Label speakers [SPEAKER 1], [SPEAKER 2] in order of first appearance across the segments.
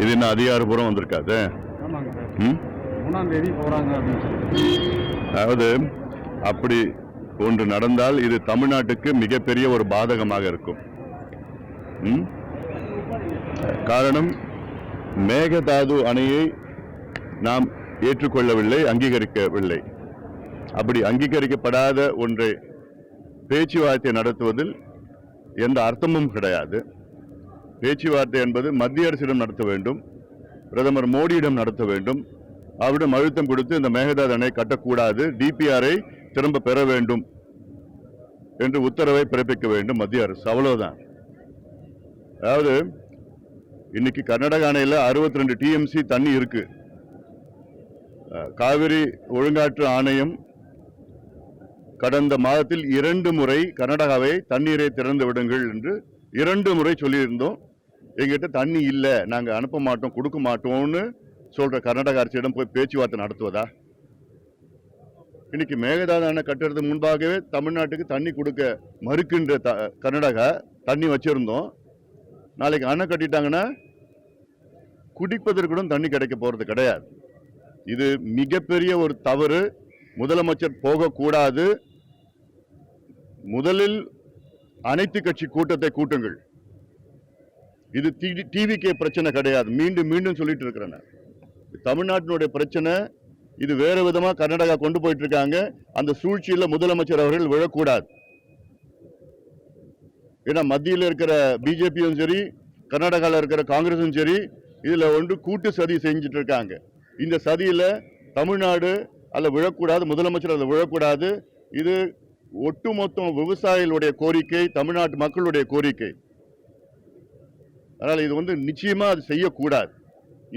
[SPEAKER 1] இது என்ன அதிகாரப்பூர்வம் வந்திருக்காது. அதாவது அப்படி ஒன்று நடந்தால் இது தமிழ்நாட்டுக்கு மிகப்பெரிய ஒரு பாதகமாக இருக்கும். காரணம், மேகதாது அணையை நாம் ஏற்றுக்கொள்ளவில்லை, அங்கீகரிக்கவில்லை. அப்படி அங்கீகரிக்கப்படாத ஒன்றை பேச்சுவார்த்தை நடத்துவதில் எந்த அர்த்தமும் கிடையாது. பேச்சுவார்த்தை என்பது மத்திய அரசிடம் நடத்த வேண்டும், பிரதமர் மோடியிடம் நடத்த வேண்டும். அவரிடம் அழுத்தம் கொடுத்து இந்த மேகதாது அணை கட்டக்கூடாது, டிபிஆரை திரும்ப பெற வேண்டும் என்று உத்தரவை பிறப்பிக்க வேண்டும் மத்திய அரசு. அவ்வளவுதான். அதாவது இன்னைக்கு கர்நாடக அணையில் 62 டிஎம்சி தண்ணி இருக்கு. காவிரி ஒழுங்காற்று ஆணையம் கடந்த மாதத்தில் 2 முறை கர்நாடகாவை தண்ணீரை திறந்து விடுங்கள் என்று 2 முறை சொல்லியிருந்தோம். எங்கிட்ட தண்ணி இல்லை, நாங்கள் அனுப்ப மாட்டோம், கொடுக்க மாட்டோம்னு சொல்ற கர்நாடக அரசிடம் போய் பேச்சுவார்த்தை நடத்துவதா? இன்னைக்கு மேகதாது அணை கட்டுறதுக்கு முன்பாகவே தமிழ்நாட்டுக்கு தண்ணி கொடுக்க மறுக்கின்ற கர்நாடகா தண்ணி வச்சிருந்தோம். நாளைக்கு அணை கட்டிட்டாங்கன்னா குடிப்பதற்கு கூட தண்ணி கிடைக்க போறது கிடையாது. இது மிகப்பெரிய ஒரு தவறு. முதலமைச்சர் போகக்கூடாது. முதலில் அனைத்து கட்சி கூட்டத்தை கூட்டுங்கள். இது டிவிகே பிரச்சனை கிடையாது. மீண்டும் மீண்டும் சொல்லிட்டு இருக்கிறேன். தமிழ்நாட்டினுடைய பிரச்சனை இது. வேற விதமா கர்நாடகா கொண்டு போயிட்டு இருக்காங்க. அந்த சூழ்ச்சியில முதலமைச்சர் அவர்கள் விழக்கூடாது. ஏன்னா மத்தியில் இருக்கிற பிஜேபியும் சரி, கர்நாடகாவில் இருக்கிற காங்கிரஸும் சரி, இதுல ஒன்று கூட்டு சதி செஞ்சுட்டு இருக்காங்க. இந்த சதியில தமிழ்நாடு அதில் விழக்கூடாது, முதலமைச்சர் அதில் விழக்கூடாது. இது ஒட்டுமொத்த விவசாயிகளுடைய கோரிக்கை, தமிழ்நாட்டு மக்களுடைய கோரிக்கை. அதனால் இது நிச்சயமா அது செய்யக்கூடாது.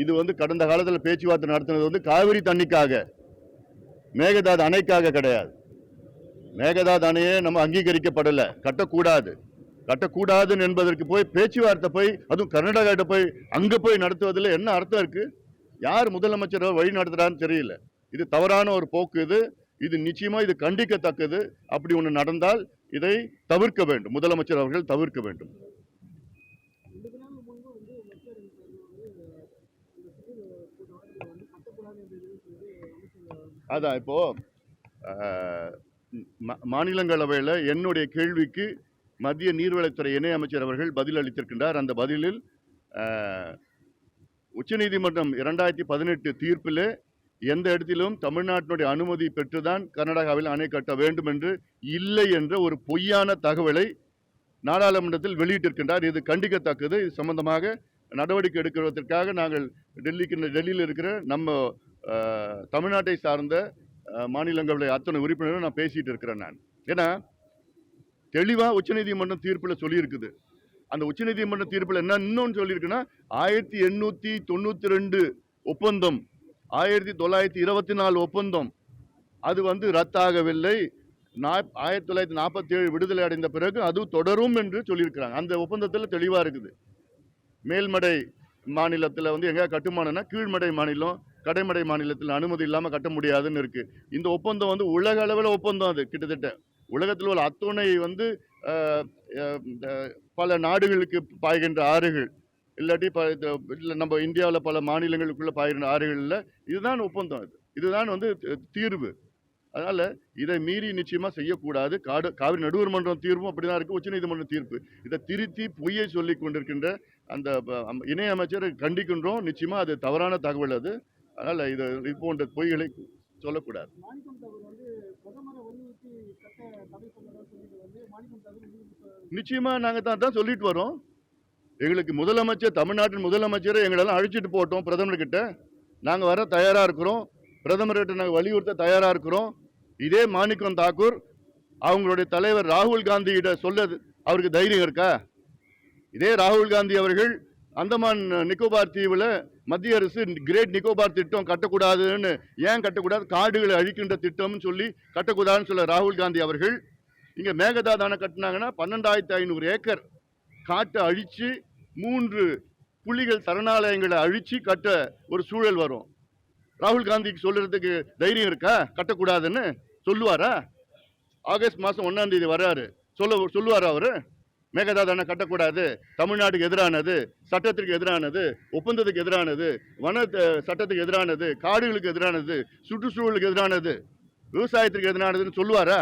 [SPEAKER 1] இது கடந்த காலத்தில் பேச்சுவார்த்தை நடத்தினது காவிரி தண்ணிக்காக, மேகதாது அணைக்காக கிடையாது. மேகதாது அணையே நம்ம அங்கீகரிக்கப்படலை, கட்டக்கூடாது. கட்டக்கூடாதுன்னு என்பதற்கு போய் பேச்சுவார்த்தை போய், அதுவும் கர்நாடகா போய் அங்க போய் நடத்துவதில் என்ன அர்த்தம் இருக்கு? யார் முதலமைச்சர் வழி நடத்துறான்னு தெரியல. இது தவறான ஒரு போக்கு. இது நிச்சயமா இது கண்டிக்கத்தக்கது. அப்படி ஒன்று நடந்தால் இதை தவிர்க்க வேண்டும், முதலமைச்சர் அவர்கள் தவிர்க்க வேண்டும். அதான் இப்போ மாநிலங்களவையில் என்னுடைய கேள்விக்கு மத்திய நீர்வளத்துறை இணை அமைச்சர் அவர்கள் பதில் அளித்திருக்கின்றார். அந்த பதிலில் உச்சநீதிமன்றம் 2018 தீர்ப்பில் எந்த இடத்திலும் தமிழ்நாட்டினுடைய அனுமதி பெற்றுதான் கர்நாடகாவில் அணை கட்ட வேண்டும் என்று இல்லை என்ற ஒரு பொய்யான தகவலை நாடாளுமன்றத்தில் வெளியிட்டிருக்கின்றார். இது கண்டிக்கத்தக்கது. இது சம்பந்தமாக நடவடிக்கை எடுக்கிறதற்காக நாங்கள் டெல்லியில் இருக்கிற நம்ம தமிழ்நாட்டை சார்ந்த மாநிலங்களுடைய அத்தனை உறுப்பினரும் நான் பேசிட்டு இருக்கிறேன். நான் ஏன்னா தெளிவா உச்சநீதிமன்றம் தீர்ப்பில் சொல்லியிருக்குது. அந்த உச்சநீதிமன்ற தீர்ப்பில் என்ன இன்னொன்று சொல்லியிருக்குன்னா, 1892 ஒப்பந்தம், 1924 ஒப்பந்தம் அது ரத்தாகவில்லை. 1947 விடுதலை அடைந்த பிறகு அது தொடரும் என்று சொல்லியிருக்கிறாங்க. அந்த ஒப்பந்தத்தில் தெளிவா இருக்குது. மேல்மடை மாநிலத்தில் எங்க கட்டுமானம்னா கீழ்மடை மாநிலம், கடைமடை மாநிலத்தில் அனுமதி இல்லாமல் கட்ட முடியாதுன்னு இருக்கு. இந்த ஒப்பந்தம் உலக அளவில் ஒப்பந்தம். அது கிட்டத்தட்ட உலகத்தில் உள்ள அத்துணை பல நாடுகளுக்கு பாய்கின்ற ஆறுகள், இல்லாட்டி நம்ம இந்தியாவில் பல மாநிலங்களுக்குள்ள பாய்கின்ற ஆறுகளில் இதுதான் ஒப்பந்தம். இதுதான் தீர்வு. அதனால இதை மீறி நிச்சயமா செய்யக்கூடாது. காவிரி நடுவர் மன்றம் தீர்வும் அப்படிதான் இருக்கு, உச்சநீதிமன்ற தீர்ப்பு. இதை திருத்தி பொய்யை சொல்லி கொண்டிருக்கின்ற அந்த இணை அமைச்சரை கண்டிக்கின்றோம். நிச்சயமா அது தவறான தகவல். அது அதனால இது போன்ற பொய்களை சொல்லக்கூடாது. நிச்சயமா நாங்க தான் சொல்லிட்டு வரோம். எங்களுக்கு முதலமைச்சர், தமிழ்நாட்டின் முதலமைச்சரை எங்களெல்லாம் அழைச்சிட்டு போட்டோம் பிரதமர்கிட்ட. நாங்க வர தயாரா இருக்கிறோம். பிரதமர்கிட்ட நாங்கள் வலியுறுத்த தயாரா இருக்கிறோம். இதே மாணிக்கம் தாக்கூர் அவங்களுடைய தலைவர் ராகுல் காந்தியிட சொல்ல அவருக்கு தைரியம் இருக்கா? இதே ராகுல் காந்தி அவர்கள் அந்தமான் நிக்கோபார் தீவுல மத்திய அரசு கிரேட் நிக்கோபார் திட்டம் கட்டக்கூடாதுன்னு, ஏன் கட்டக்கூடாது, காடுகளை அழிக்கின்ற திட்டம்னு சொல்லி கட்டக்கூடாதுன்னு சொல்ல ராகுல் காந்தி அவர்கள் இங்க மேகதாது அணை கட்டினாங்கன்னா 12,500 ஏக்கர் காட்டை அழிச்சு 3 புலிகள் சரணாலயங்களை அழிச்சு கட்ட ஒரு சூழல் வரும். ராகுல் காந்திக்கு சொல்றதுக்கு தைரியம் இருக்கா? கட்டக்கூடாதுன்னு சொல்லுவாரா? ஆகஸ்ட் மாதம் 1ஆம் தேதி வர்றாரு, சொல்லுவார் அவரு? மேகதாது கட்டக்கூடாது, தமிழ்நாட்டுக்கு எதிரானது, சட்டத்திற்கு எதிரானது, ஒப்பந்தத்துக்கு எதிரானது, வன சட்டத்துக்கு எதிரானது, காடுகளுக்கு எதிரானது, சுற்றுச்சூழலுக்கு எதிரானது, விவசாயத்திற்கு எதிரானதுன்னு சொல்லுவாரா?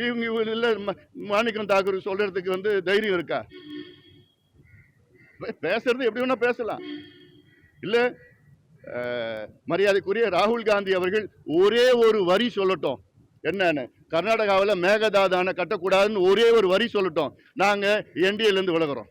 [SPEAKER 1] இவங்க மாணிக்கம் தாக்கூர் சொல்றதுக்கு தைரியம் இருக்கா? பேசுறது எப்படி வேணா பேசலாம். இல்ல மரியாதைக்குரிய ராகுல் காந்தி அவர்கள் ஒரே ஒரு வரி சொல்லட்டும், என்னன்னு, கர்நாடகாவில் மேகதாது அணை கட்டக்கூடாதுன்னு ஒரே ஒரு வரி சொல்லட்டும், நாங்க என்டிஏல இருந்து விலகுறோம்.